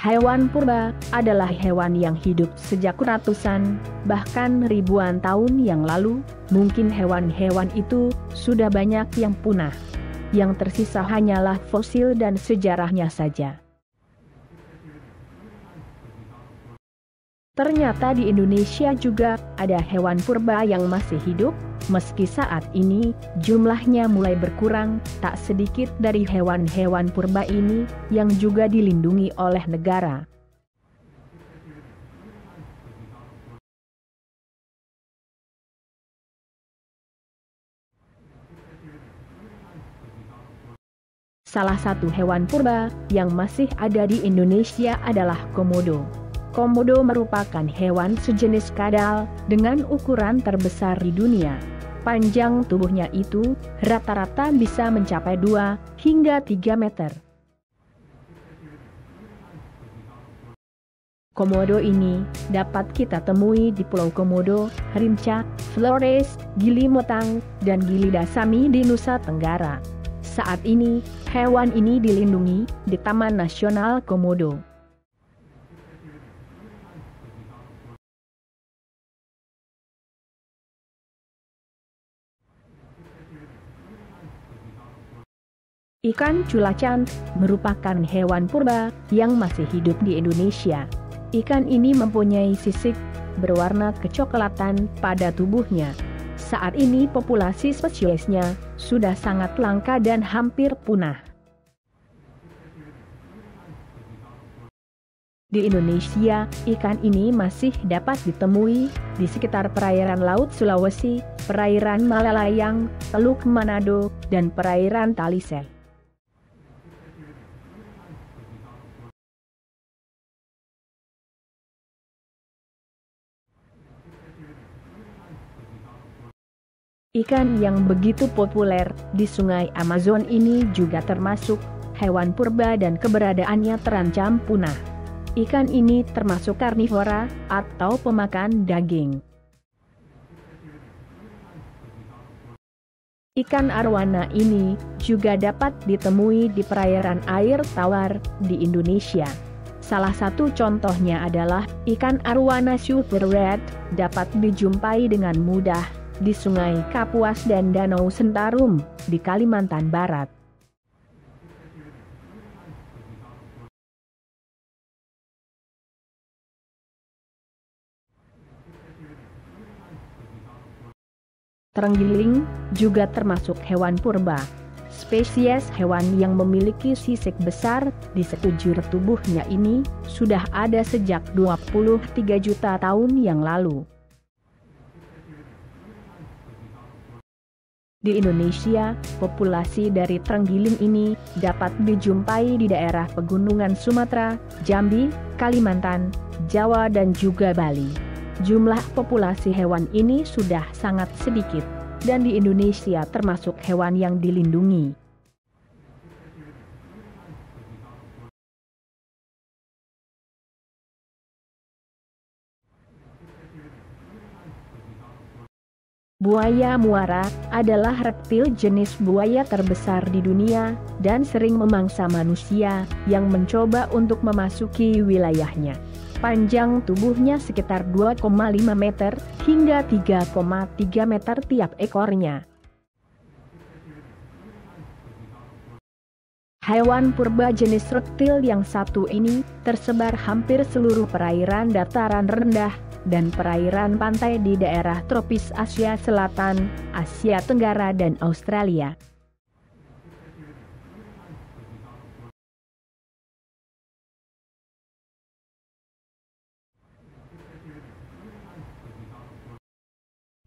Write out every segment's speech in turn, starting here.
Hewan purba adalah hewan yang hidup sejak ratusan, bahkan ribuan tahun yang lalu. Mungkin hewan-hewan itu sudah banyak yang punah. Yang tersisa hanyalah fosil dan sejarahnya saja. Ternyata di Indonesia juga ada hewan purba yang masih hidup, meski saat ini jumlahnya mulai berkurang. Tak sedikit dari hewan-hewan purba ini yang juga dilindungi oleh negara. Salah satu hewan purba yang masih ada di Indonesia adalah komodo. Komodo merupakan hewan sejenis kadal dengan ukuran terbesar di dunia. Panjang tubuhnya itu rata-rata bisa mencapai 2 hingga 3 meter. Komodo ini dapat kita temui di Pulau Komodo, Rinca, Flores, Gili Motang, dan Gili Dasami di Nusa Tenggara. Saat ini, hewan ini dilindungi di Taman Nasional Komodo. Ikan culacan merupakan hewan purba yang masih hidup di Indonesia. Ikan ini mempunyai sisik berwarna kecoklatan pada tubuhnya. Saat ini populasi spesiesnya sudah sangat langka dan hampir punah. Di Indonesia, ikan ini masih dapat ditemui di sekitar perairan Laut Sulawesi, perairan Malalayang, Teluk Manado, dan perairan Talisel. Ikan yang begitu populer di Sungai Amazon ini juga termasuk hewan purba dan keberadaannya terancam punah. Ikan ini termasuk karnivora atau pemakan daging. Ikan arwana ini juga dapat ditemui di perairan air tawar di Indonesia. Salah satu contohnya adalah ikan arwana super red, dapat dijumpai dengan mudah di Sungai Kapuas dan Danau Sentarum di Kalimantan Barat. Terenggiling juga termasuk hewan purba. Spesies hewan yang memiliki sisik besar di sekujur tubuhnya ini sudah ada sejak 23 juta tahun yang lalu. Di Indonesia, populasi dari terenggiling ini dapat dijumpai di daerah pegunungan Sumatera, Jambi, Kalimantan, Jawa dan juga Bali. Jumlah populasi hewan ini sudah sangat sedikit, dan di Indonesia termasuk hewan yang dilindungi. Buaya muara adalah reptil jenis buaya terbesar di dunia dan sering memangsa manusia yang mencoba untuk memasuki wilayahnya. Panjang tubuhnya sekitar 2,5 meter hingga 3,3 meter tiap ekornya. Hewan purba jenis reptil yang satu ini tersebar hampir seluruh perairan dataran rendah dan perairan pantai di daerah tropis Asia Selatan, Asia Tenggara dan Australia.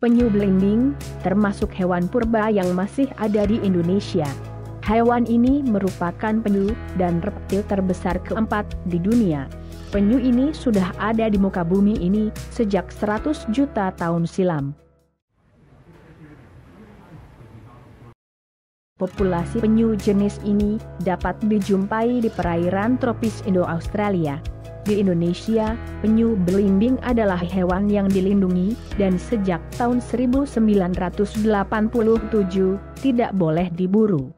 Penyu belimbing termasuk hewan purba yang masih ada di Indonesia. Hewan ini merupakan penyu dan reptil terbesar keempat di dunia. Penyu ini sudah ada di muka bumi ini sejak 100 juta tahun silam. Populasi penyu jenis ini dapat dijumpai di perairan tropis Indo-Australia. Di Indonesia, penyu belimbing adalah hewan yang dilindungi dan sejak tahun 1987 tidak boleh diburu.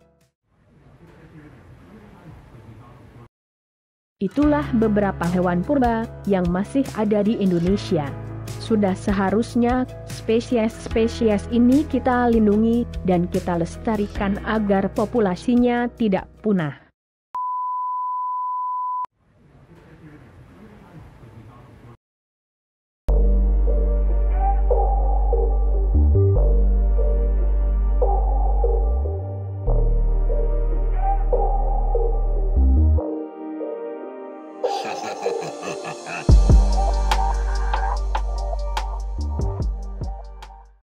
Itulah beberapa hewan purba yang masih ada di Indonesia. Sudah seharusnya spesies-spesies ini kita lindungi dan kita lestarikan agar populasinya tidak punah.